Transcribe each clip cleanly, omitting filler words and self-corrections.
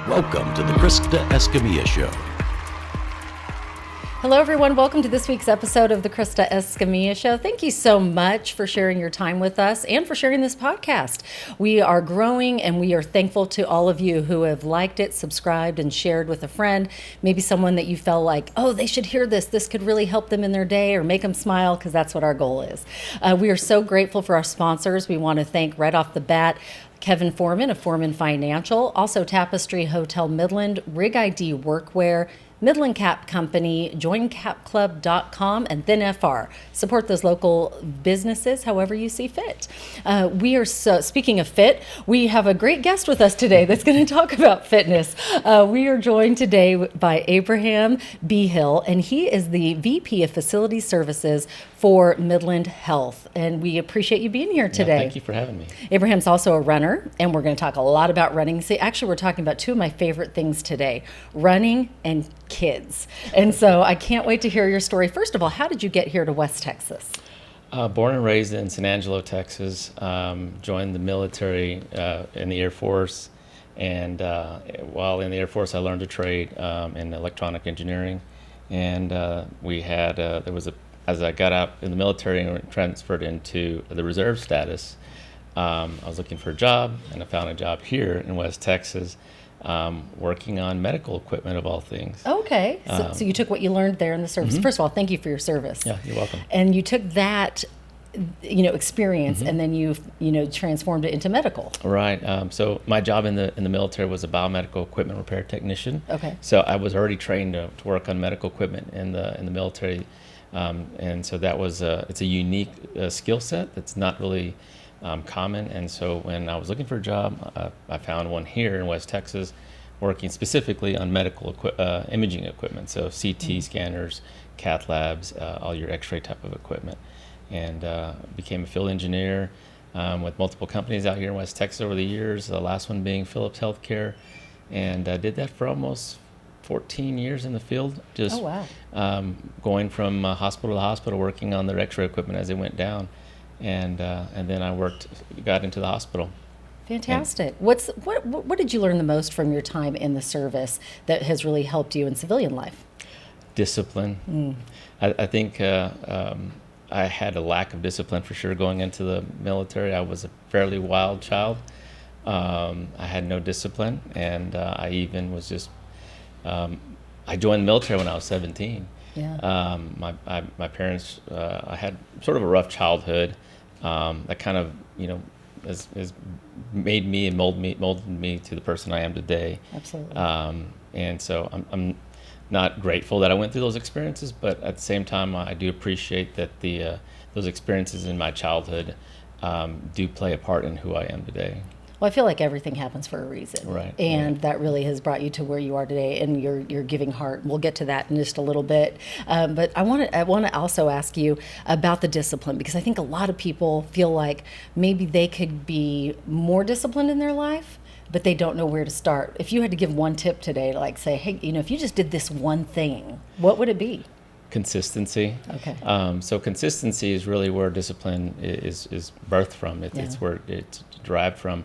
Welcome to the Krista Escamilla Show. Hello, everyone. Welcome to this week's episode of the Krista Escamilla Show. Thank you so much for sharing your time with us and for sharing this podcast. We are growing, and we are thankful to all of you who have liked it, subscribed, and shared with a friend, maybe someone that you felt like, oh, they should hear this. This could really help them in their day or make them smile, because that's what our goal is. We are so grateful for our sponsors. We want to thank right off the bat Kevin Foreman of Foreman Financial, also Tapestry Hotel Midland, Rig ID Workwear, Midland Cap Company, joincapclub.com, and Then FR. Support those local businesses however you see fit. Speaking of fit, we have a great guest with us today that's going to talk about fitness. We are joined today by Abraham Bejil, and he is the VP of Facility Services for Midland Health. And we appreciate you being here today. Thank you for having me. Abraham's also a runner, and we're going to talk a lot about running. See, actually, we're talking about two of my favorite things today, running and kids. And so I can't wait to hear your story. First of all, how did you get here to West Texas? Born and raised in San Angelo, Texas. Joined the military in the Air Force. And while in the Air Force, I learned a trade in electronic engineering. And as I got out in the military and transferred into the reserve status, I was looking for a job, and I found a job here in West Texas, working on medical equipment of all things. Okay, so you took what you learned there in the service. Mm-hmm. First of all, thank you for your service. Yeah, you're welcome. And you took that, experience, Mm-hmm. and then you transformed it into medical. Right. So my job in the military was a biomedical equipment repair technician. Okay. So I was already trained to work on medical equipment in the military, and so that was it's a unique skill set that's not really common. And so when I was looking for a job, I found one here in West Texas, working specifically on medical imaging equipment, so CT scanners, cath labs, all your X-ray type of equipment, and became a field engineer with multiple companies out here in West Texas over the years. The last one being Philips Healthcare, and I did that for almost 14 years in the field, just going from hospital to hospital, working on their X-ray equipment as it went down. And then I got into the hospital. Fantastic. What did you learn the most from your time in the service that has really helped you in civilian life? Discipline. I think I had a lack of discipline for sure going into the military. I was a fairly wild child. I had no discipline, and I even was just. I joined the military when I was 17. Yeah. My parents. I had sort of a rough childhood. That kind of has made me and molded me to the person I am today. Absolutely. And so I'm not grateful that I went through those experiences, but at the same time, I do appreciate that those experiences in my childhood do play a part in who I am today. Well, I feel like everything happens for a reason, right? And that really has brought you to where you are today, and your giving heart. We'll get to that in just a little bit, but I want to also ask you about the discipline, because I think a lot of people feel like maybe they could be more disciplined in their life, but they don't know where to start. If you had to give one tip today, like say, hey, if you just did this one thing, what would it be? Consistency. Okay. So consistency is really where discipline is birthed from. It's where it's derived from.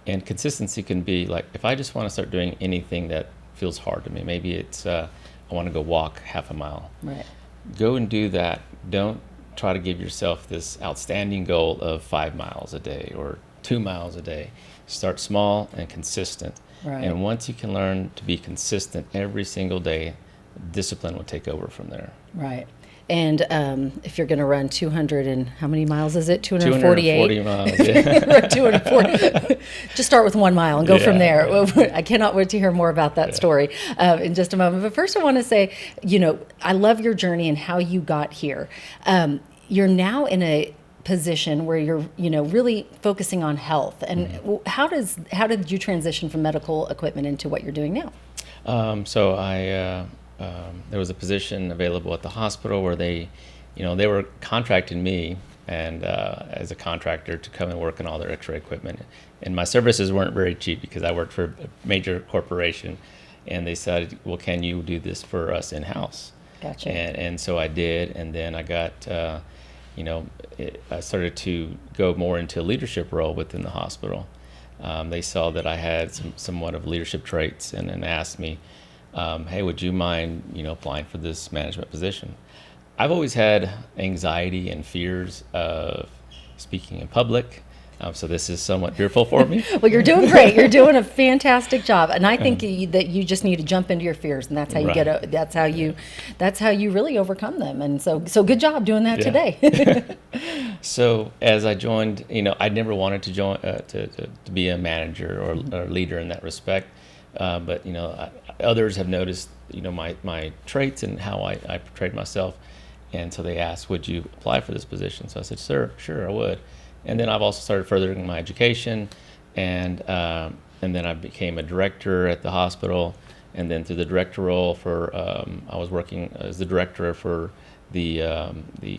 And consistency can be like, if I just want to start doing anything that feels hard to me, maybe it's I want to go walk half a mile. Right. Go and do that. Don't try to give yourself this outstanding goal of 5 miles a day or 2 miles a day. Start small and consistent. Right. And once you can learn to be consistent every single day, discipline will take over from there. Right. And if you're going to run 200 and how many miles is it? 248? 240 miles, yeah. 240. Just start with 1 mile and go from there. I cannot wait to hear more about that story in just a moment. But first I want to say, I love your journey and how you got here. You're now in a position where you're, really focusing on health. And how did you transition from medical equipment into what you're doing now? So there was a position available at the hospital where they were contracting me and as a contractor to come and work on all their X-ray equipment. And my services weren't very cheap because I worked for a major corporation, and they said, well, can you do this for us in-house? Gotcha. And so I did, and then I got, I started to go more into a leadership role within the hospital. They saw that I had somewhat of leadership traits and asked me, hey, would you mind, applying for this management position? I've always had anxiety and fears of speaking in public. So this is somewhat fearful for me. Well, you're doing great. You're doing a fantastic job, and I think that you just need to jump into your fears, and that's how you Right. that's how you really overcome them. And so good job doing that Yeah. today. So as I joined, I never wanted to join to be a manager or leader in that respect, but others have noticed my traits and how I portrayed myself, and so they asked, "Would you apply for this position?" So I said, "Sure, I would." And then I've also started furthering my education, and then I became a director at the hospital, and then through the director role I was working as the director for the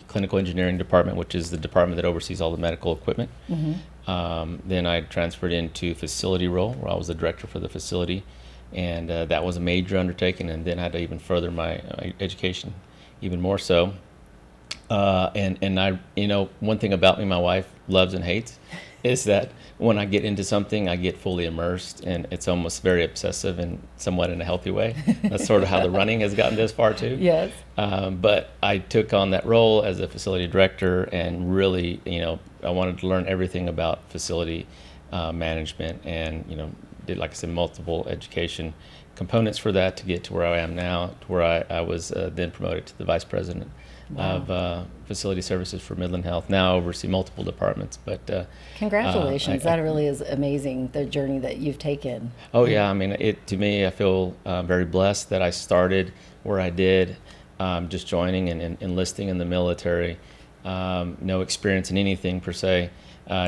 clinical engineering department, which is the department that oversees all the medical equipment. Then I transferred into facility role, where I was the director for the facility, and that was a major undertaking, and then I had to even further my education even more so. And I, one thing about me, my wife loves and hates, is that when I get into something, I get fully immersed, and it's almost very obsessive and somewhat in a healthy way. That's sort of how the running has gotten this far too. Yes. But I took on that role as a facility director, and really, I wanted to learn everything about facility management, and did, like I said, multiple education components for that to get to where I am now, to where I was then promoted to the vice president of facility services for Midland Health. Now I oversee multiple departments, but Congratulations. That really is amazing, the journey that you've taken. oh yeah, I mean, to me, I feel very blessed that I started where I did, just joining and enlisting in the military. No experience in anything per se,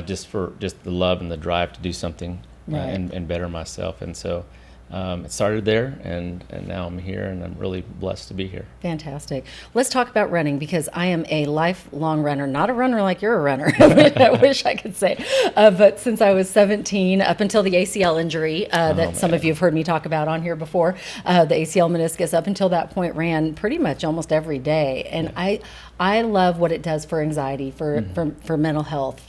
just the love and the drive to do something Right. and better myself. And so it started there, and now I'm here, and I'm really blessed to be here. Fantastic. Let's talk about running, because I am a lifelong runner, not a runner like you're a runner. I wish I could say. But since I was 17, up until the ACL injury that some of you have heard me talk about on here before, the ACL meniscus, up until that point ran pretty much almost every day. And I love what it does for anxiety, for mental health.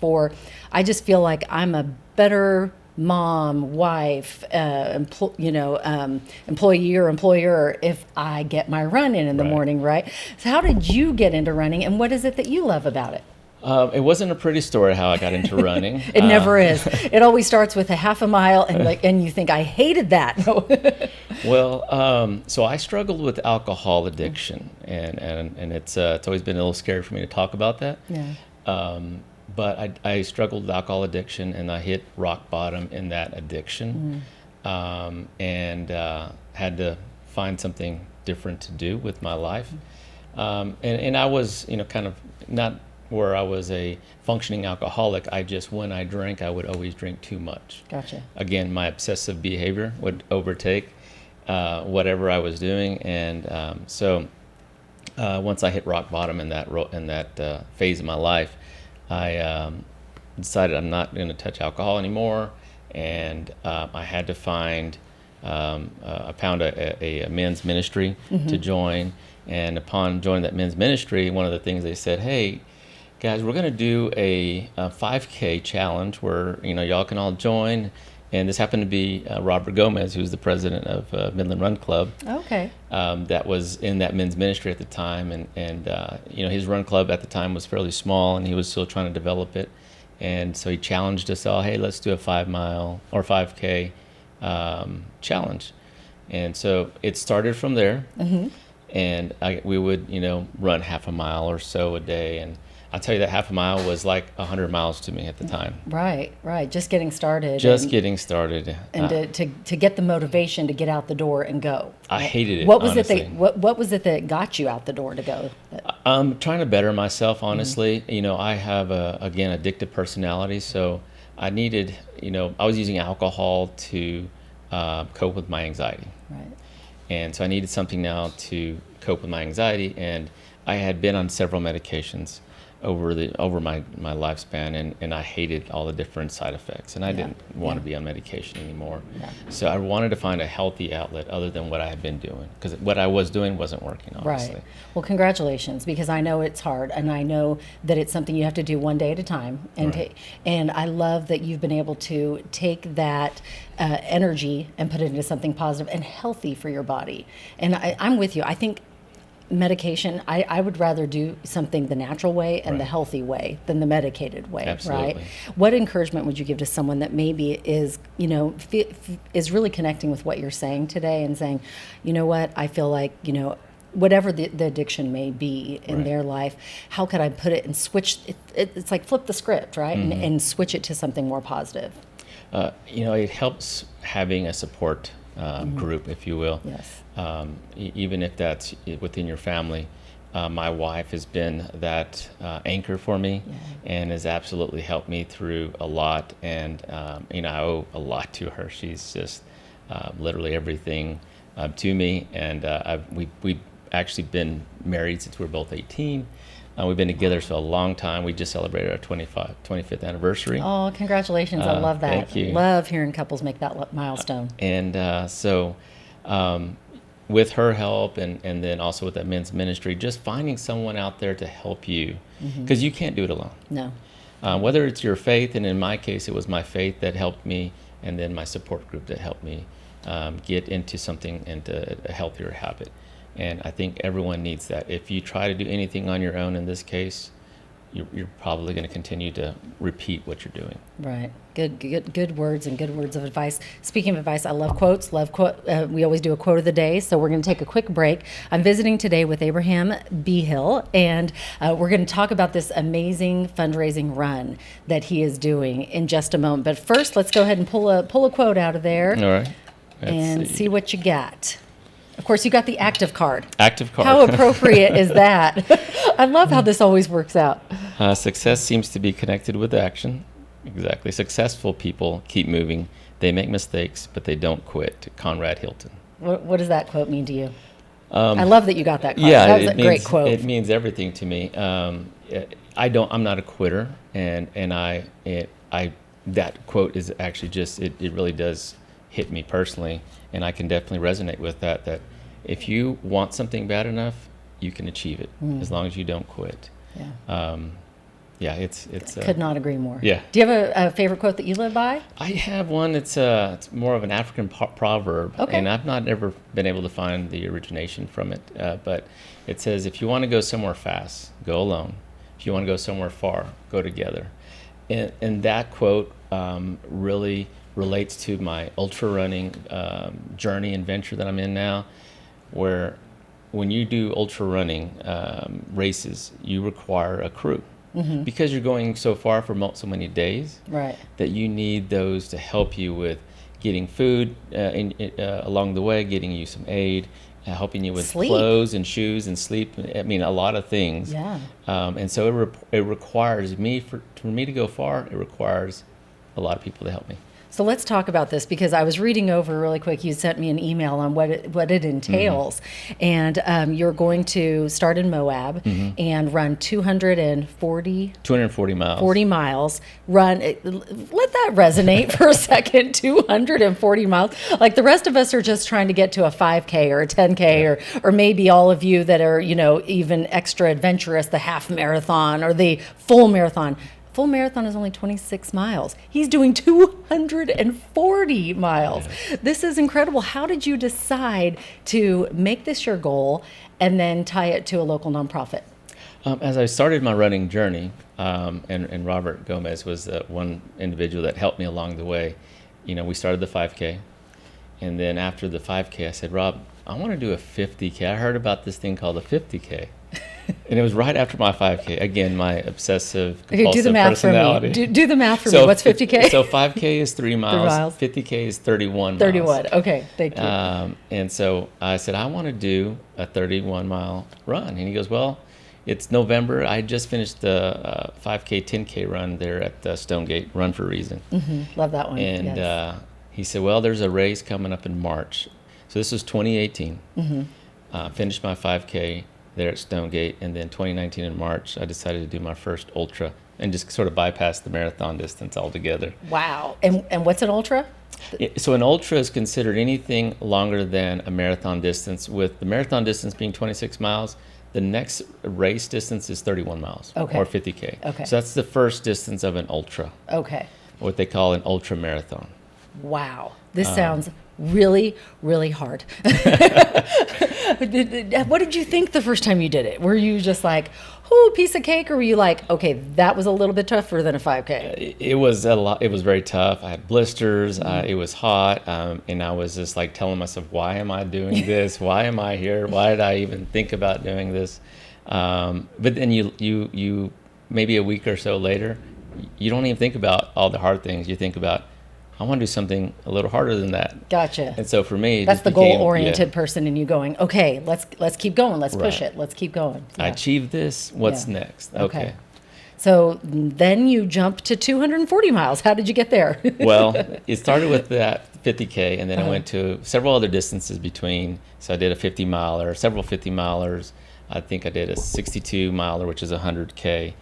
I just feel like I'm a better mom, wife, employee or employer if I get my run in the Right. morning, right? So how did you get into running, and what is it that you love about it? It wasn't a pretty story how I got into running. It never is. It always starts with a half a mile, and you think, I hated that. Well, so I struggled with alcohol addiction, and it's always been a little scary for me to talk about that. Yeah. But I struggled with alcohol addiction, and I hit rock bottom in that addiction, and had to find something different to do with my life. And I was, kind of not where I was a functioning alcoholic. When I drank, I would always drink too much. Gotcha. Again, my obsessive behavior would overtake whatever I was doing, and so once I hit rock bottom in that phase of my life, I decided I'm not going to touch alcohol anymore, and I had to find. I found a men's ministry to join, and upon joining that men's ministry, one of the things they said, "Hey, guys, we're going to do a 5K challenge where y'all can all join." And this happened to be Robert Gomez, who's the president of Midland Run Club. Okay. That was in that men's ministry at the time, and his run club at the time was fairly small, and he was still trying to develop it. And so he challenged us all, "Hey, let's do a 5-mile or 5K challenge." And so it started from there, and we would run half a mile or so a day, and I'll tell you that half a mile was like 100 miles to me at the time. Right. Just getting started. Getting started. And to get the motivation to get out the door and go. I hated it, What was honestly. it what was it that got you out the door to go? I'm trying to better myself, honestly. I have again, addictive personality, so I needed, I was using alcohol to cope with my anxiety. Right. And so I needed something now to cope with my anxiety, and I had been on several medications. over my lifespan, and I hated all the different side effects, and I didn't want to be on medication anymore. Yeah. So I wanted to find a healthy outlet other than what I had been doing, because what I was doing wasn't working, honestly. Right. Well, congratulations, because I know it's hard, and I know that it's something you have to do one day at a time. And and I love that you've been able to take that energy and put it into something positive and healthy for your body. And I'm with you. I think medication, I would rather do something the natural way and the healthy way than the medicated way. Absolutely. Right? What encouragement would you give to someone that maybe is, is really connecting with what you're saying today and saying, you know what, I feel like, whatever the addiction may be in their life, how could I put it and switch? It's like flip the script, right? And switch it to something more positive. It helps having a support group, if you will. Yes. Even if that's within your family. My wife has been that anchor for me and has absolutely helped me through a lot. And, I owe a lot to her. She's just literally everything to me. And we've actually been married since we were both 18. We've been together for a long time. We just celebrated our 25th anniversary. Oh, congratulations. I love that. Thank you. Love hearing couples make that milestone. So with her help and then also with that men's ministry, just finding someone out there to help you, because you can't do it alone. No. Whether it's your faith, and in my case, it was my faith that helped me, and then my support group that helped me get into a healthier habit. And I think everyone needs that. If you try to do anything on your own in this case, you're probably going to continue to repeat what you're doing. Right. Good words and good words of advice. Speaking of advice, I love quotes. We always do a quote of the day, so we're going to take a quick break. I'm visiting today with Abraham Bejil, and we're going to talk about this amazing fundraising run that he is doing in just a moment. But first, let's go ahead and pull a quote out of there. All right. Let's see what you got. Of course, you got the active card. Active card. How appropriate is that? I love how this always works out. Success seems to be connected with action. Exactly. Successful people keep moving. They make mistakes, but they don't quit. Conrad Hilton. What does that quote mean to you? I love that you got that card. Yeah, that was a great quote. It means everything to me. I'm not a quitter, and that quote is actually just it really does hit me personally, and I can definitely resonate with that if you want something bad enough, you can achieve it as long as you don't quit. Yeah. It's could not agree more. Yeah. Do you have a favorite quote that you live by? I have one. It's more of an African proverb, and I've not ever been able to find the origination from it. But it says, "If you want to go somewhere fast, go alone. If you want to go somewhere far, go together." And that quote really relates to my ultra running journey and venture that I'm in now, where when you do ultra running races, you require a crew. Because you're going so far for so many days, right? That you need those to help you with getting food along the way, getting you some aid, helping you with sleep. Clothes and shoes and sleep. I mean, a lot of things. Yeah. And so it requires me for me to go far. It requires a lot of people to help me. So let's talk about this, because I was reading over really quick. You sent me an email on what it entails, and you're going to start in MOAB and run 240 miles. 40 miles. Run. Let that resonate for a second. 240 miles. Like the rest of us are just trying to get to a 5K or a 10K, or maybe all of you that are even extra adventurous, the half marathon or the full marathon. Full marathon is only 26 miles. He's doing 240 miles. Yeah. This is incredible. How did you decide to make this your goal and then tie it to a local nonprofit? As I started my running journey, and Robert Gomez was one individual that helped me along the way. We started the 5K, and then after the 5K, I said, Rob, I want to do a 50K. I heard about this thing called a 50K. And it was right after my 5K. Again, my obsessive compulsive do the math personality. For me. Do the math for me. What's 50K? So 5K is 3 miles. 50K is 31 miles. 31. Okay, thank you. And so I said, I want to do a 31-mile run. And he goes, well, it's November. I just finished the 5K, 10K run there at Stonegate, Run for a Reason. Love that one. And yes. He said, well, there's a race coming up in March. So this was 2018. Finished my 5K. there at Stonegate. And then 2019 in March, I decided to do my first ultra and just sort of bypass the marathon distance altogether. Wow. And what's an ultra? So an ultra is considered anything longer than a marathon distance, with the marathon distance being 26 miles. The next race distance is 31 miles Okay. or 50K. Okay. So that's the first distance of an ultra, Okay. what they call an ultra marathon. Wow. This sounds really, really hard. What did you think the first time you did it? Were you just like, oh, piece of cake? Or were you like, okay, that was a little bit tougher than a 5K? It was a lot. It was very tough. I had blisters. It was hot. And I was just like telling myself, why am I doing this? Why am I here? Why did I even think about doing this? But then you maybe a week or so later, you don't even think about all the hard things. You think about, I want to do something a little harder than that. Gotcha. And so for me, it That's just the became- goal-oriented yeah. person in you going, okay, let's keep going. Let's push Right. it. Let's keep going. I Yeah. achieved this. What's Yeah. next? Okay. So then you jumped to 240 miles. How did you get there? Well, it started with that 50K, and then Uh-huh. I went to several other distances between. So I did a 50 miler, several 50 milers. I think I did a 62 miler, which is 100K,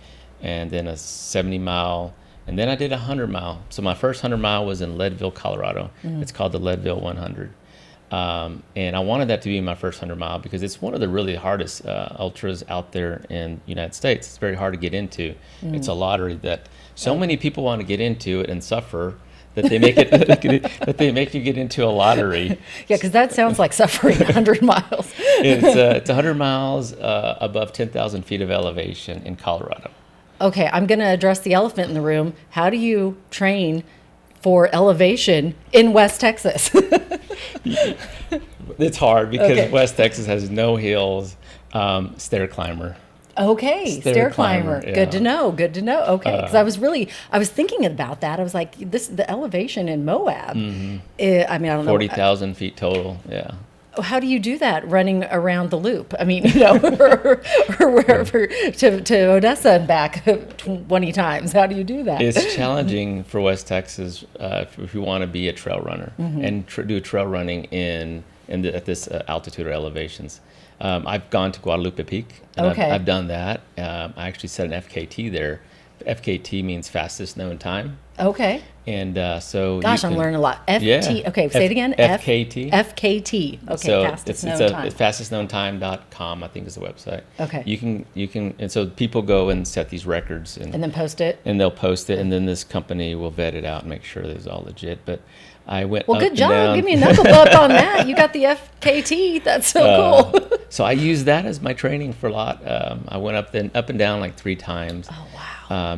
and then a 70 mile, and then I did a 100 mile. So my first 100 mile was in Leadville, Colorado. It's called the Leadville 100. And I wanted that to be my first 100 mile because it's one of the really hardest ultras out there in the United States. It's very hard to get into. It's a lottery that so many people want to get into it and suffer that they make it that they make you get into a lottery. Yeah, because that sounds like suffering 100 miles. It's 100 miles above 10,000 feet of elevation in Colorado. Okay, I'm going to address the elephant in the room. How do you train for elevation in West Texas? It's hard because Okay. West Texas has no hills. Stair climber. Okay, Stair stair climber. climber, yeah. Good to know. Good to know. Okay, because I was thinking about that. I was like, the elevation in MOAB. I mean, I don't know. 40,000 feet total. Yeah. How do you do that running around the loop? I mean, or wherever to Odessa and back 20 times. How do you do that? It's challenging for West Texas if you want to be a trail runner and do trail running at this altitude or elevations. I've gone to Guadalupe Peak. And Okay. I've done that. I actually set an FKT there. FKT means fastest known time. Okay. And so Gosh, you I'm can- learning a lot. FT. Yeah. Okay, say it again. FKT. FKT. Okay, So fastest known it's time. fastestknowntime.com, I think is the website. Okay. You can, and so people go and set these records And then post it. and they'll post it, and then this company will vet it out and make sure that it's all legit. But I went Well, up good and job. down. Give me a knuckle up on that. You got the FKT. That's so cool. So I used that as my training for a lot. I went up and down like 3 times. Oh, wow.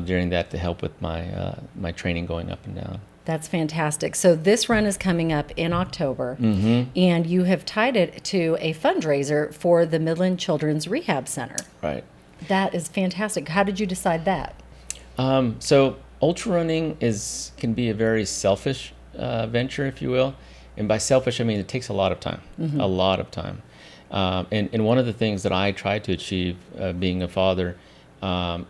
During that to help with my my training going up and down. That's fantastic. So this run is coming up in October, Mm-hmm. and you have tied it to a fundraiser for the Midland Children's Rehab Center. Right. That is fantastic. How did you decide that? So ultra running can be a very selfish venture, if you will. And by selfish, I mean it takes a lot of time, a lot of time. And one of the things that I try to achieve being a father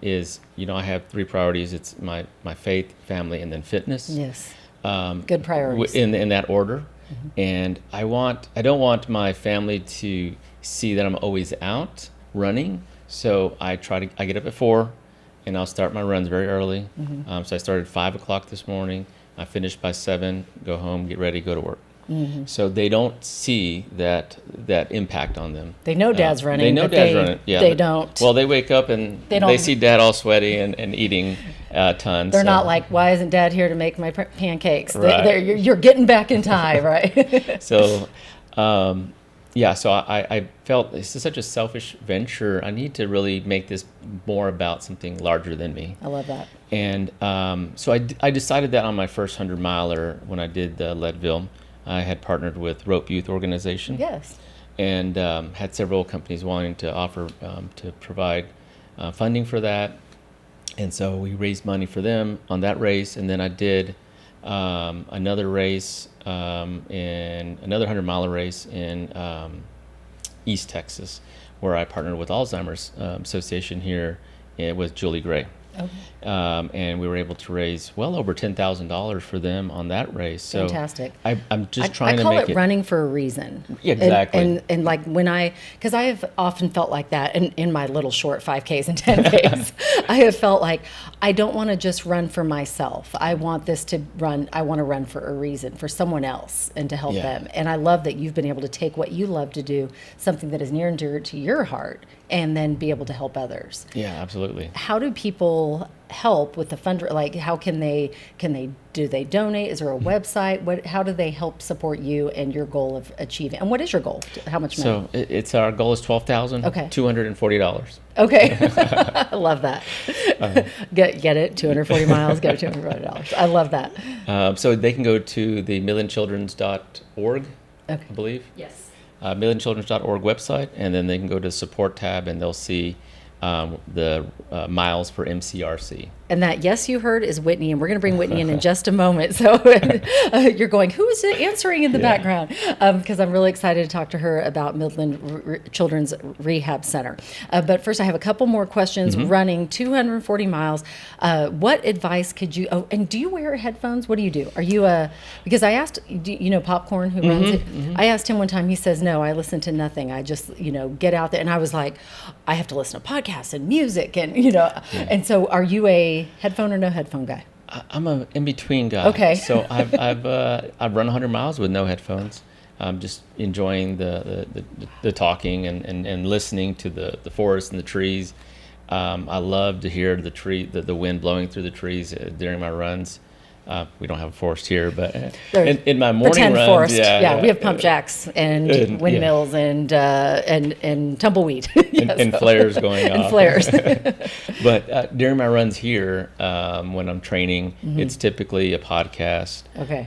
is, I have 3 priorities. It's my faith, family, and then fitness. Yes. Good priorities. In that order. And I don't want my family to see that I'm always out running. So I get up at 4 and I'll start my runs very early. So I started 5 o'clock this morning. I finished by 7, go home, get ready, go to work. So they don't see that impact on them. They know Dad's running. They know but Dad's running. Yeah, they but- don't. Well, they wake up and They they don't- see Dad all sweaty and eating tons. They're so- not like, why isn't Dad here to make my pancakes? Right. You're getting back in time, right? So, so I felt this is such a selfish venture. I need to really make this more about something larger than me. I love that. And so I decided that on my first 100 miler when I did Leadville. I had partnered with Rope Youth Organization. Yes. And had several companies wanting to offer to provide funding for that. And so we raised money for them on that race. And then I did another race, in another 100 miler race in East Texas, where I partnered with Alzheimer's Association here with Julie Gray. And we were able to raise well over $10,000 for them on that race. So Fantastic. I'm just trying to make make it running for a reason. Yeah, exactly. And like because I have often felt like that in my little short 5Ks and 10Ks. I have felt like I don't want to just run for myself. I want to run for a reason, for someone else, and to help them. And I love that you've been able to take what you love to do, something that is near and dear to your heart, and then be able to help others. Yeah, absolutely. How do people help with the fundraiser? Like, how can they donate? Is there a website? How do they help support you and your goal of achieving? And what is your goal? How much money? So our goal is $12,240. Okay. I love that. Get it? 240 miles, get it, $240. I love that. So they can go to the midlandchildrens.org, Okay. I believe. Yes. Midlandchildrens.org website, and then they can go to the support tab, and they'll see the miles for MCRC. And that, yes, you heard, is Whitney, and we're going to bring Whitney in just a moment. So you're going, who is answering in the background? Because I'm really excited to talk to her about Midland Children's Rehab Center. But first, I have a couple more questions. Running 240 miles, what advice could you? Oh, and do you wear headphones? What do you do? Are you because I asked, you know, Popcorn, who runs it? I asked him one time. He says, no, I listen to nothing. I just, get out there. And I was like, I have to listen to podcasts and music, and and so are you a headphone or no headphone guy? I'm a in-between guy. Okay. So I've run 100 miles with no headphones. I'm just enjoying the talking and listening to the forest and the trees. I love to hear the wind blowing through the trees during my runs. We don't have a forest here, but in my morning runs, forest. We have pump jacks and windmills and tumbleweed and flares going off. And flares. But during my runs here, when I'm training, it's typically a podcast. Okay.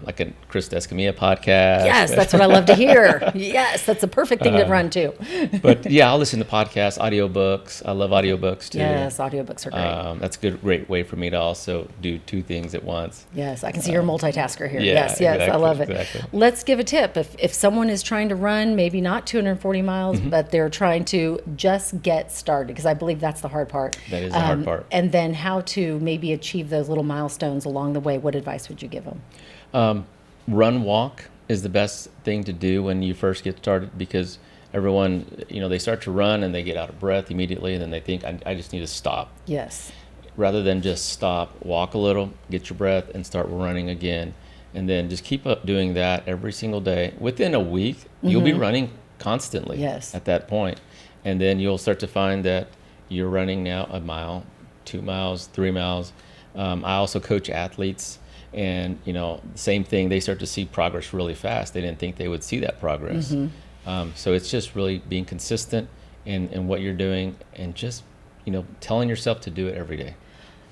Like a Krista Escamilla podcast. Yes, that's what I love to hear. Yes, that's a perfect thing to run to. But I'll listen to podcasts, audiobooks. I love audiobooks too. Yes, audiobooks are great. That's a great way for me to also do two things at once. Yes, I can see you're a multitasker here. Yeah, yes, exactly, I love it. Exactly. Let's give a tip. If someone is trying to run, maybe not 240 miles, but they're trying to just get started, because I believe that's the hard part. That is the hard part. And then how to maybe achieve those little milestones along the way. What advice would you give them? Run, walk is the best thing to do when you first get started, because everyone, they start to run and they get out of breath immediately, and then they think, I just need to stop. Yes. Rather than just stop, walk a little, get your breath, and start running again. And then just keep up doing that every single day. Within a week, you'll be running constantly at that point. And then you'll start to find that you're running now a mile, 2 miles, 3 miles. I also coach athletes, and same thing, they start to see progress really fast. They didn't think they would see that progress. So it's just really being consistent in what you're doing, and just telling yourself to do it every day.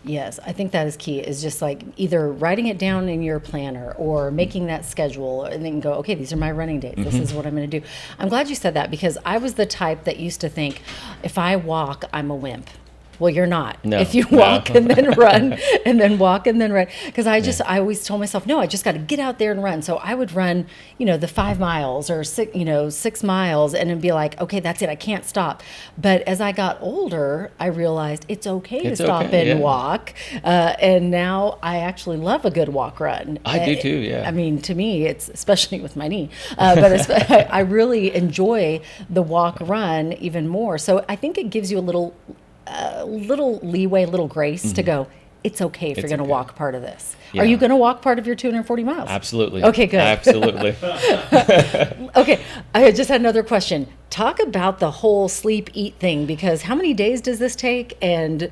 Yes, I think that is key, is just like either writing it down in your planner or making that schedule, and then go, okay, these are my running dates. This is what I'm going to do. I'm glad you said that, because I was the type that used to think, if I walk, I'm a wimp. Well, you're not. No, if you walk and then run, and then walk and then run. Because I always told myself, no, I just got to get out there and run. So I would run, the 5 miles or 6 miles, and then be like, okay, that's it. I can't stop. But as I got older, I realized it's okay to stop and walk. And now I actually love a good walk run. I do too, yeah. I mean, to me, it's especially with my knee, but I really enjoy the walk run even more. So I think it gives you a little leeway, little grace to go, it's okay if you're going to walk part of this. Yeah. Are you going to walk part of your 240 miles? Absolutely. Okay, good. Absolutely. Okay, I just had another question. Talk about the whole sleep, eat thing, because how many days does this take, and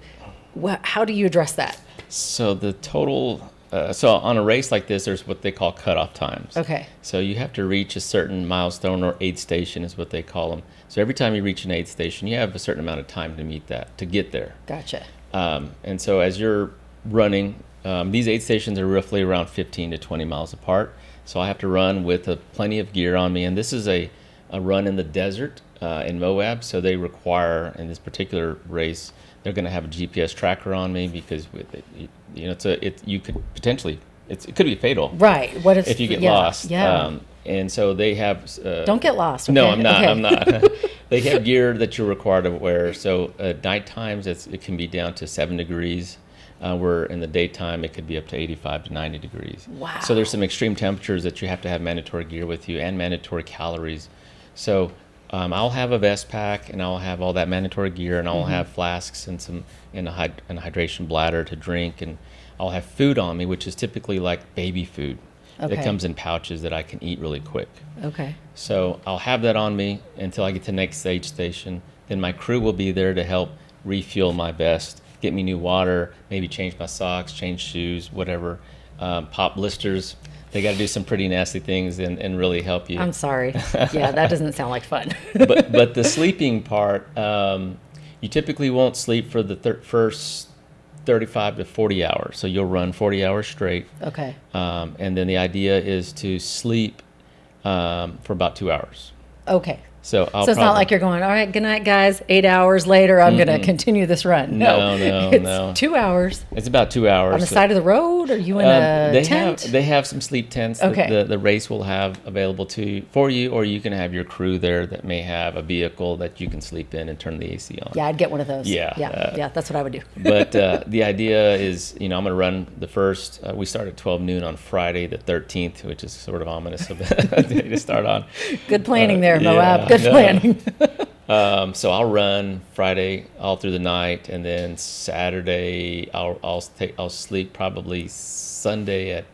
how do you address that? So the total... so on a race like this, there's what they call cutoff times. Okay. So you have to reach a certain milestone, or aid station is what they call them. So every time you reach an aid station, you have a certain amount of time to get there. Gotcha. And so as you're running, these aid stations are roughly around 15 to 20 miles apart. So I have to run with plenty of gear on me. And this is a run in the desert in MOAB. So they require, in this particular race, they're going to have a GPS tracker on me, because it could potentially, it could be fatal. Right. What if you get lost? Yeah. And so they have. Don't get lost. Okay? No, I'm not. Okay. I'm not. They have gear that you're required to wear. So at night times, it can be down to 7 degrees. Where in the daytime, it could be up to 85 to 90 degrees. Wow. So there's some extreme temperatures that you have to have mandatory gear with you and mandatory calories. So I'll have a vest pack, and I'll have all that mandatory gear, and I'll have flasks and a hydration bladder to drink, and I'll have food on me, which is typically like baby food. Okay. That comes in pouches that I can eat really quick. Okay. So I'll have that on me until I get to the next aid station. Then my crew will be there to help refuel my vest, get me new water, maybe change my socks, change shoes, whatever. Pop blisters. They got to do some pretty nasty things and really help you. I'm sorry. Yeah, that doesn't sound like fun. but the sleeping part, you typically won't sleep for the first 35 to 40 hours. So you'll run 40 hours straight. Okay. And then the idea is to sleep for about 2 hours. Okay. So it's not like you're going, all right, good night, guys. 8 hours later, I'm going to continue this run. No, it's 2 hours. It's about 2 hours. On the side of the road? Are you in a tent? They have some sleep tents that the race will have available for you, or you can have your crew there that may have a vehicle that you can sleep in and turn the AC on. Yeah, I'd get one of those. Yeah. Yeah, that's what I would do. But the idea is, I'm going to run the first, we start at 12 noon on Friday the 13th, which is sort of ominous of a day to start on. Good planning there, MOAB. Good planning. So I'll run Friday all through the night, and then Saturday I'll sleep probably Sunday at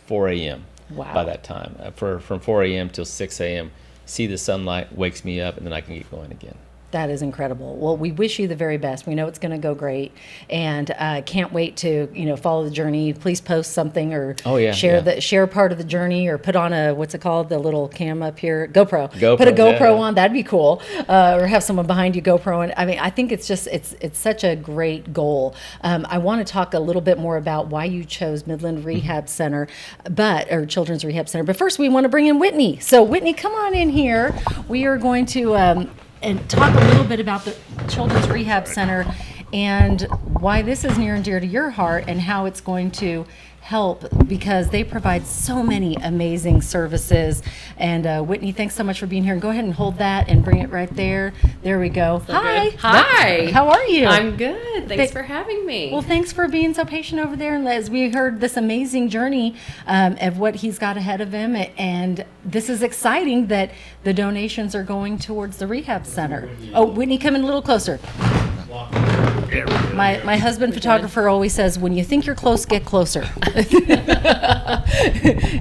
4 a.m. Wow. By that time, from 4 a.m. till 6 a.m. See the sunlight wakes me up, and then I can get going again. That is incredible. Well, we wish you the very best. We know it's going to go great, and can't wait to follow the journey. Please post something or share part of the journey, or put on what's it called, the little cam up here, GoPro. Put a GoPro on. That'd be cool. Or have someone behind you GoPro. And I mean, I think it's just it's such a great goal. I want to talk a little bit more about why you chose Midland Rehab Center, or Children's Rehab Center. But first, we want to bring in Whitney. So Whitney, come on in here. We are going to and talk a little bit about the Children's Rehab Center and why this is near and dear to your heart, and how it's going to help, because they provide so many amazing services. And Whitney, thanks so much for being here. And go ahead and hold that and bring it right there. There we go. So Hi. Good. Hi. How are you? I'm good. Thanks for having me. Well, thanks for being so patient over there. And as we heard this amazing journey of what he's got ahead of him, and this is exciting that the donations are going towards the rehab center. Oh, Whitney, come in a little closer. My husband photographer always says, when you think you're close, get closer.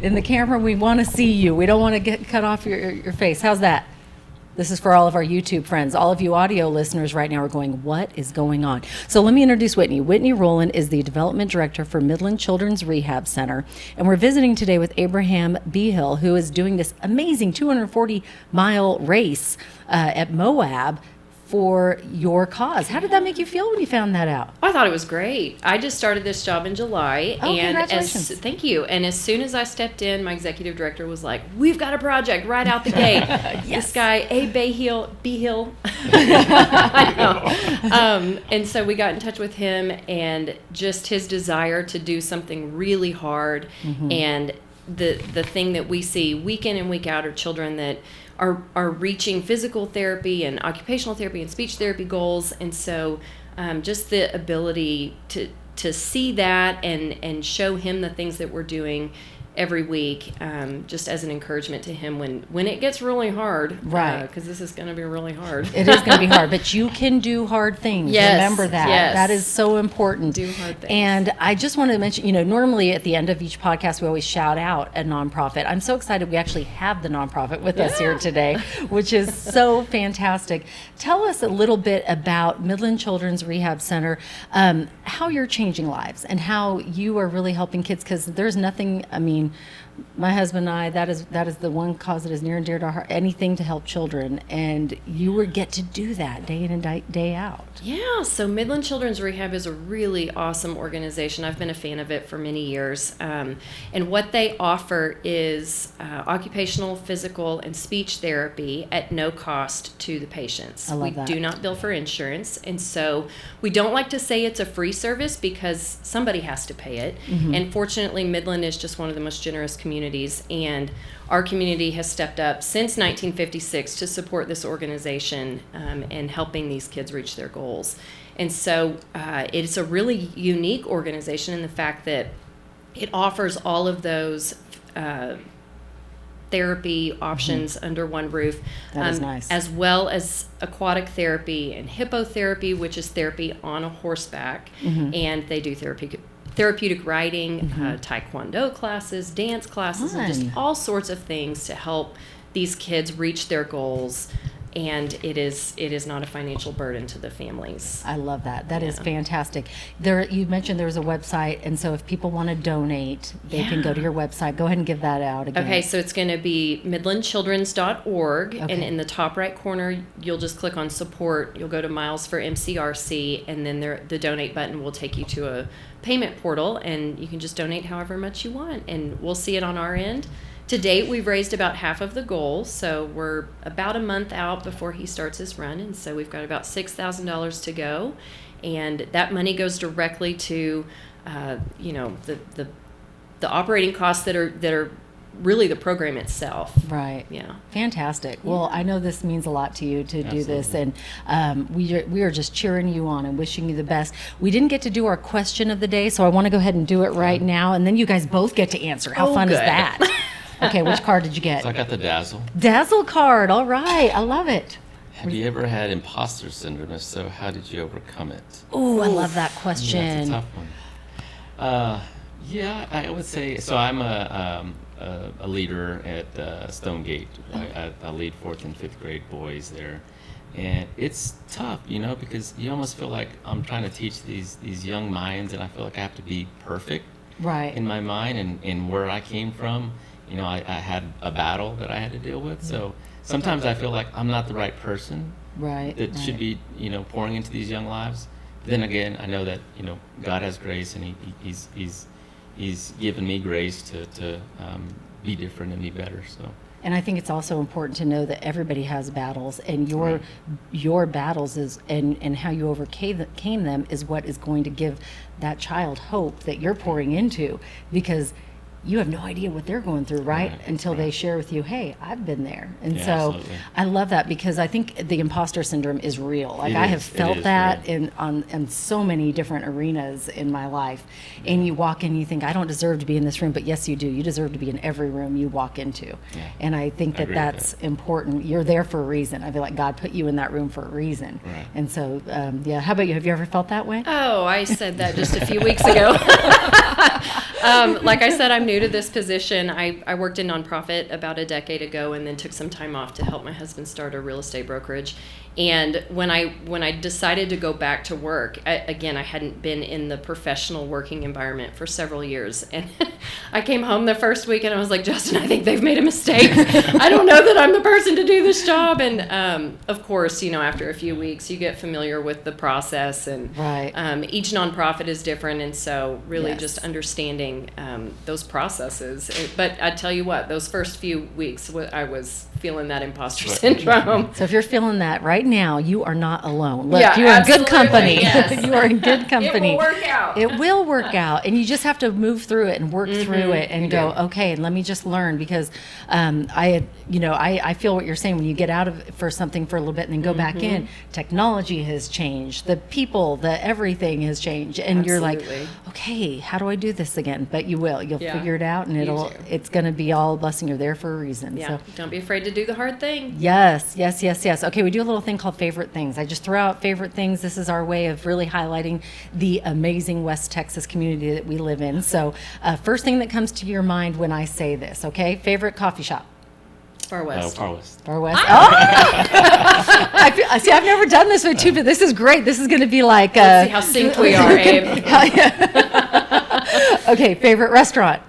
In the camera, we want to see you. We don't want to get cut off your face. How's that? This is for all of our YouTube friends. All of you audio listeners right now are going, what is going on? So let me introduce Whitney. Whitney Roland is the Development Director for Midland Children's Rehab Center. And we're visiting today with Abraham Bejil, who is doing this amazing 240-mile race at MOAB for your cause. How did that make you feel when you found that out? I thought it was great. I just started this job in July. Oh, and congratulations. Thank you. And as soon as I stepped in, my executive director was like, we've got a project right out the gate. Yes. This guy, Abe Bejil. I know. And so we got in touch with him, and just his desire to do something really hard. Mm-hmm. And the thing that we see week in and week out are children that are reaching physical therapy and occupational therapy and speech therapy goals. And so just the ability to see that and show him the things that we're doing every week, just as an encouragement to him when it gets really hard. Right. Because this is going to be really hard. It is going to be hard, but you can do hard things. Yes, Remember that. yes. That is so important. Do hard things. And I just want to mention, normally at the end of each podcast, we always shout out a nonprofit. I'm so excited we actually have the nonprofit with us here today, which is so fantastic. Tell us a little bit about Midland Children's Rehab Center, how you're changing lives and how you are really helping kids, because there's nothing, my husband and I, that is the one cause that is near and dear to our heart, anything to help children. And you get to do that day in and day out. Yeah, so Midland Children's Rehab is a really awesome organization. I've been a fan of it for many years. And what they offer is occupational, physical, and speech therapy at no cost to the patients. I love that. We do not bill for insurance. And so we don't like to say it's a free service because somebody has to pay it. Mm-hmm. And fortunately, Midland is just one of the most generous communities, and our community has stepped up since 1956 to support this organization and helping these kids reach their goals. And so it's a really unique organization in the fact that it offers all of those therapy options under one roof. That is nice. As well as aquatic therapy and hippotherapy, which is therapy on a horseback. And they do therapeutic riding, taekwondo classes, dance classes, and just all sorts of things to help these kids reach their goals. And it is not a financial burden to the families. I love that. That is fantastic. You mentioned there's a website, and so if people want to donate, they can go to your website. Go ahead and give that out again. Okay, so it's going to be midlandchildrens.org, and in the top right corner, you'll just click on support. You'll go to Miles for MCRC, and then the donate button will take you to a payment portal, and you can just donate however much you want, and we'll see it on our end. To date, we've raised about half of the goal, so we're about a month out before he starts his run, and so we've got about $6,000 to go, and that money goes directly to, the operating costs that are really the program itself. Right. Yeah. Fantastic. Well, I know this means a lot to you to do this, and we are just cheering you on and wishing you the best. We didn't get to do our question of the day, so I want to go ahead and do it right now, and then you guys both get to answer. How fun is that? Okay, which card did you get? So I got the Dazzle. Dazzle card. All right. I love it. Have you ever had imposter syndrome? If so, how did you overcome it? Oh, I love that question. That's a tough one. Yeah, I would say, so I'm a leader at Stonegate. I lead 4th and 5th grade boys there. And it's tough, because you almost feel like I'm trying to teach these young minds, and I feel like I have to be perfect in my mind and where I came from. I had a battle that I had to deal with. So sometimes I feel like I'm not the right person that should be, pouring into these young lives. But then again, I know that, God has grace, and He's given me grace to be different and be better. So. And I think it's also important to know that everybody has battles, and your battles and how you overcame them is what is going to give that child hope that you're pouring into, because you have no idea what they're going through, until they share with you, hey, I've been there. And so absolutely. I love that, because I think the imposter syndrome is real. Like I have felt that in so many different arenas in my life. And you walk in, you think, I don't deserve to be in this room, but yes, you do. You deserve to be in every room you walk into. Yeah. And I think that's important. You're there for a reason. I feel like God put you in that room for a reason. Right. And so, how about you? Have you ever felt that way? Oh, I said that just a few weeks ago. Like I said, I'm new to this position. I worked in nonprofit about a decade ago, and then took some time off to help my husband start a real estate brokerage. And when I decided to go back to work, again, I hadn't been in the professional working environment for several years. And I came home the first week and I was like, Justin, I think they've made a mistake. I don't know that I'm the person to do this job. And of course, after a few weeks, you get familiar with the process. And each nonprofit is different. And so really just understanding those processes. But I tell you what, those first few weeks, I was feeling that imposter syndrome. So if you're feeling that right now, you are not alone. Look, you are in good company. Yes. You are in good company. It will work out. It will work out. And you just have to move through it and work through it and go, okay, and let me just learn, because I feel what you're saying. When you get out of for something for a little bit and then go back in, technology has changed. The people, everything has changed. And you're like, okay, how do I do this again? But you will. You'll figure it out, and it's going to be all a blessing. You're there for a reason. Yeah. So don't be afraid to do the hard thing. Yes. Okay, we do a little thing called favorite things. I just throw out favorite things. This is our way of really highlighting the amazing West Texas community that we live in. So first thing that comes to your mind when I say this, okay? Favorite coffee shop? Far West. Far West. Far West. Oh! I've never done this with you, but this is great. This is going to be like... Let's see how synced we are, Abe. Okay, favorite restaurant?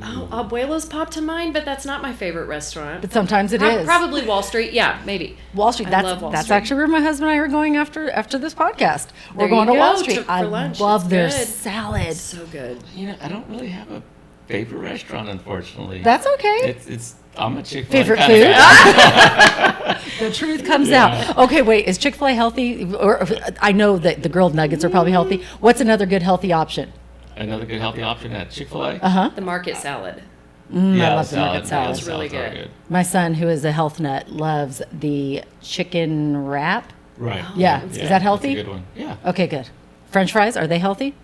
Oh, Abuelo's popped to mind, but that's not my favorite restaurant. But sometimes it is. Probably Wall Street. Yeah, maybe. Wall Street. That's Street. actually where my husband and I are going after this podcast. We're going to Wall Street. For lunch. I love their salad. It's so good. I don't really have a favorite restaurant, unfortunately. That's okay. I'm a Chick-fil-A favorite food. The truth comes out. Okay, wait. Is Chick-fil-A healthy? Or I know that the grilled nuggets are probably healthy. What's another good healthy option? Another good healthy option at Chick-fil-A? The market salad. I love the nugget salad. It's really good. My son, who is a health nut, loves the chicken wrap. Right. Yeah. Is that healthy? That's a good one. Yeah. Okay, good. French fries, are they healthy?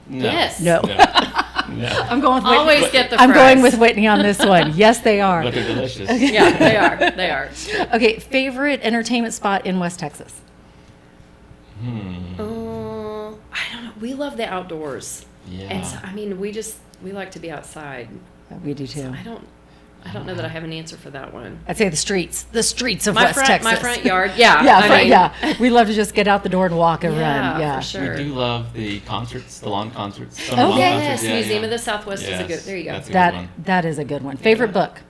No. Yes. No. No. I'm going with Whitney. Always get the I'm fries. going with Whitney on this one. Yes, they are. But they're delicious. Yeah, they are. They are. Okay, favorite entertainment spot in West Texas? I don't know. We love the outdoors. Yeah. And so, I mean, we like to be outside. We do too. So I don't know that I have an answer for that one. I'd say the streets of West Texas. My front yard. Yeah. Yeah, we love to just get out the door and walk and run. Yeah, for sure. We do love the concerts, the lawn concerts. Oh, Yes, Museum of the Southwest is a good. There you go. That's a good one. That is a good one. Favorite book?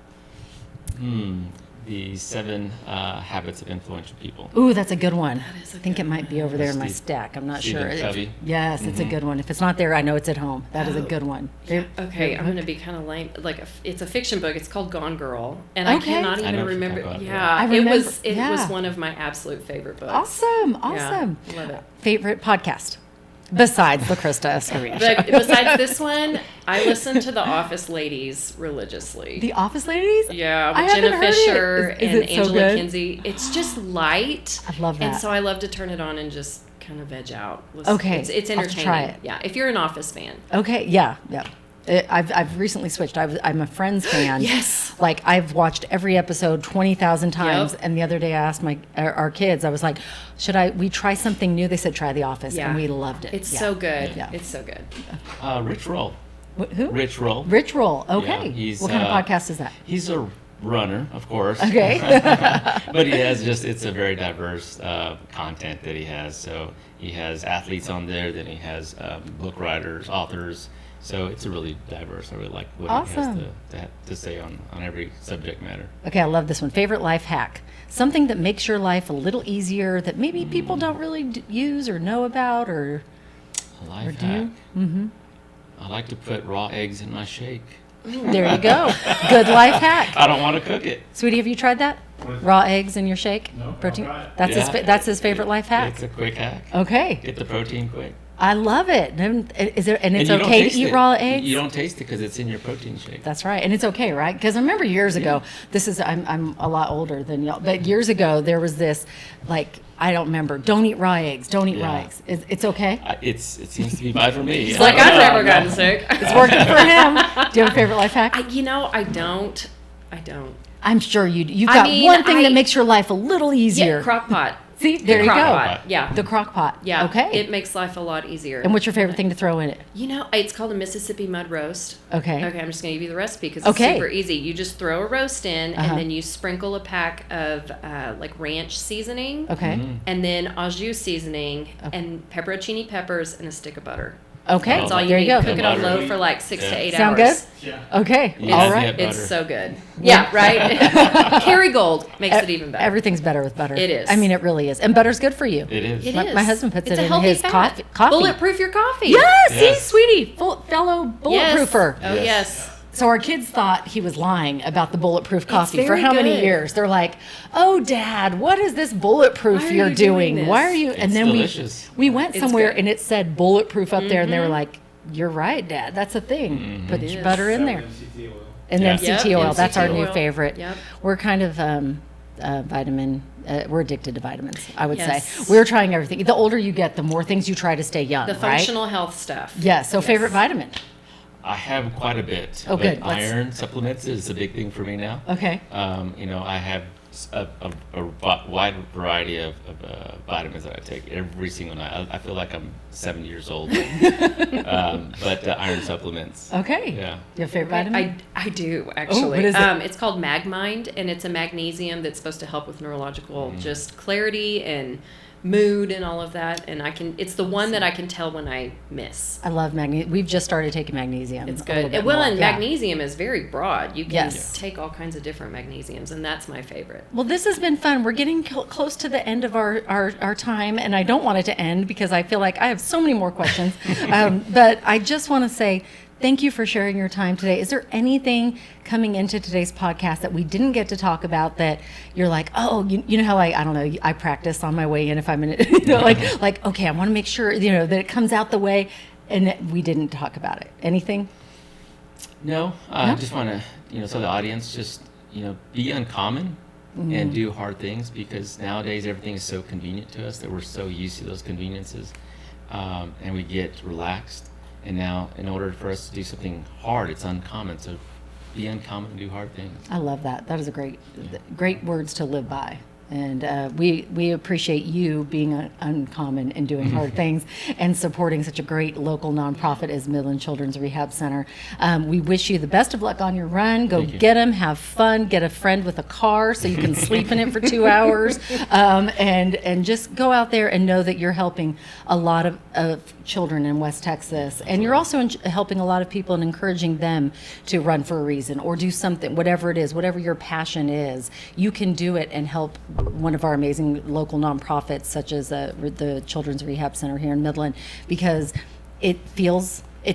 The 7 Habits of Influential People. Ooh, that's a good one. is a I think it might be over there in my stack. I'm not Stephen sure. Covey. Yes, it's a good one. If it's not there, I know it's at home. That is a good one. Okay, I'm going to be kind of lame. It's a fiction book. It's called Gone Girl, and I Okay. cannot I even know what you're remember. talking about, Yeah, I it remember- was. It yeah. was one of my absolute favorite books. Awesome. Yeah, love it. Favorite podcast besides the Krista Escamilla Show? But besides this one, I listen to The Office Ladies religiously. The Office Ladies? Yeah, I with haven't Jenna heard it. Fisher Is and it so Angela good? Kinsey. It's just light. I love that. And so I love to turn it on and just kind of veg out. Listen, Okay, It's I'll have to entertaining. try it. Yeah, if you're an Office fan. Okay, yeah. I've recently switched. I'm a Friends fan. Yes. Like I've watched every episode 20,000 times. Yep. And the other day I asked our kids. I was like, we try something new? They said try The Office, and we loved it. It's Yeah. so good. Yeah. It's so good. Rich Roll. Who? Rich Roll. Rich Roll. Okay. Yeah, he's, what kind of podcast is that? He's a runner, of course. Okay. But he has it's a very diverse content that he has. So he has athletes on there, then he has book writers, authors. So it's a really diverse. I really like what Awesome. he has to say on every subject matter. Okay, I love this one. Favorite life hack? Something that makes your life a little easier that maybe people don't really use or know about or A life do you? hack. Mm-hmm. I like to put raw eggs in my shake. there you go. Good life hack. I don't want to cook it. Sweetie, have you tried that? Raw eggs in your shake? No, I'll Protein. try it. That's his favorite life hack. It's a quick hack. Okay. Get the protein quick. I love it. And it's And you don't okay to taste eat it. raw eggs? You don't taste it because it's in your protein shake. That's right. And it's okay, right? Because I remember years ago, I'm a lot older than y'all, but years ago there was this, like, I don't remember, don't eat raw eggs, don't eat raw Yeah. eggs. It's okay? It seems to be bad for me. It's like I've never gotten sick. It's working for him. Do you have a favorite life hack? I don't. I'm sure you've I got mean, one thing that I- makes your life a little easier. Yeah, crock pot. See, there you crock go. pot. Yeah. The crock pot. Yeah. Okay. It makes life a lot easier. And what's your favorite thing to throw in it? It's called a Mississippi mud roast. Okay. Okay, I'm just going to give you the recipe because Okay. it's super easy. You just throw a roast in, Uh-huh. and then you sprinkle a pack of like ranch seasoning, Okay. and then au jus seasoning, and pepperoncini peppers, and a stick of butter. Okay. That's all you there need. you go. Cook it on Butter. low for like 6 to 8 Sound hours. good? Yeah. Okay. Yeah, All yeah. right. It's Butter. so good. Yeah, right? Kerrygold makes it even better. Everything's better with butter. It is. I mean, it really is. And butter's good for you. It is. It My- is. my husband puts It's it a in healthy his fat. coffee. Bulletproof your coffee. Yes, see, Yes. sweetie, fellow bulletproofer. Yes. Oh, yes. So our kids thought he was lying about the bulletproof coffee for very how many good. years? They're like, "Oh, Dad, what is this bulletproof Why are you're you doing doing? this?" Why are you?" And It's then delicious. we went It's somewhere good. and it said bulletproof up there, and they were like, "You're right, Dad. That's a thing. Put your is. butter in there." MCT oil. And Yeah. MCT Yep, oil. That's our MCT new oil. favorite. Yep. We're kind of vitamin. We're addicted to vitamins, I would Yes. say. We're trying everything. The older you get, the more things you try to stay young, The right? functional health stuff. Yeah. So favorite vitamin. I have quite a bit. Oh, but good. Let's- Iron supplements is a big thing for me now. Okay. I have a wide variety of vitamins that I take every single night. I feel like I'm 70 years old. But iron supplements. Okay. Yeah. You have a favorite vitamin? I do actually. what is it? It's called MagMind, and it's a magnesium that's supposed to help with neurological just clarity and mood and all of that. And it's the one that I can tell when I miss. I love magnesium. We've just started taking magnesium. It's a little good. bit Well, more. and Yeah. magnesium is very broad. You can Yes. take all kinds of different magnesiums, and that's my favorite. Well, this has been fun. We're getting close to the end of our time, and I don't want it to end because I feel like I have so many more questions. But I just want to say thank you for sharing your time today. Is there anything coming into today's podcast that we didn't get to talk about that you're like, oh, you know how I don't know, I practice on my way in if I'm in it, like, okay, I want to make sure, that it comes out the way, and that we didn't talk about it. Anything? No, I just want to, so the audience, just, be uncommon and do hard things, because nowadays everything is so convenient to us that we're so used to those conveniences, and we get relaxed. And now, in order for us to do something hard, it's uncommon. So be uncommon and do hard things. I love that. That is a great words to live by. And we appreciate you being uncommon and doing hard things and supporting such a great local nonprofit as Midland Children's Rehab Center. We wish you the best of luck on your run. Go get them, have fun, get a friend with a car so you can sleep in it for 2 hours, and just go out there and know that you're helping a lot of children in West Texas. And you're also helping a lot of people and encouraging them to run for a reason or do something, whatever it is, whatever your passion is, you can do it and help one of our amazing local nonprofits, such as the Children's Rehab Center here in Midland, because it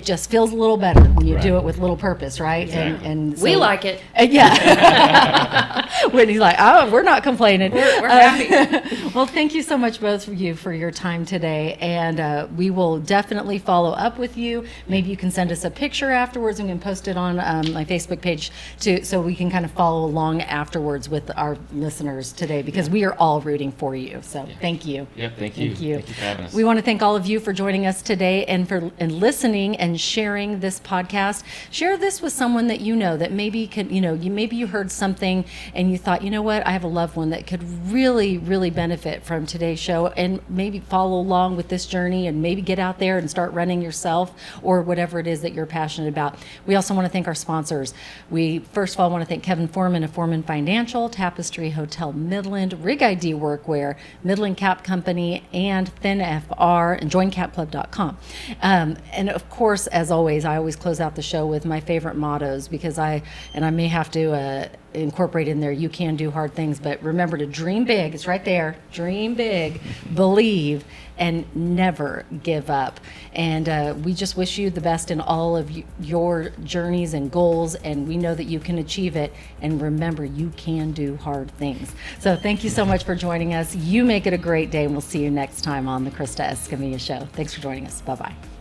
just feels a little better when you do it with little purpose, right? Exactly. And so, we like it. Yeah. Whitney's like, oh, we're not complaining. We're happy. Well, thank you so much, both of you, for your time today. And we will definitely follow up with you. Maybe you can send us a picture afterwards and we can post it on my Facebook page so we can kind of follow along afterwards with our listeners today, because we are all rooting for you. So thank you. Yep, thank you. Thank you for having us. We want to thank all of you for joining us today and listening and sharing this podcast. Share this with someone that you know that maybe maybe you heard something and you thought, you know what, I have a loved one that could really, really benefit from today's show, and maybe follow along with this journey and maybe get out there and start running yourself or whatever it is that you're passionate about. We also want to thank our sponsors. We first of all want to thank Kevin Foreman of Foreman Financial, Tapestry Hotel Midland, Rig ID Workwear, Midland Cap Company, and Thin FR, and joincapclub.com. And of course, as always, I always close out the show with my favorite mottos, because I may have to incorporate in there, you can do hard things, but remember to dream big. It's right there. Dream big, believe, and never give up. And we just wish you the best in all of your journeys and goals, and we know that you can achieve it. And remember, you can do hard things. So thank you so much for joining us. You make it a great day, and we'll see you next time on the Krista Escamilla Show. Thanks for joining us. Bye-bye.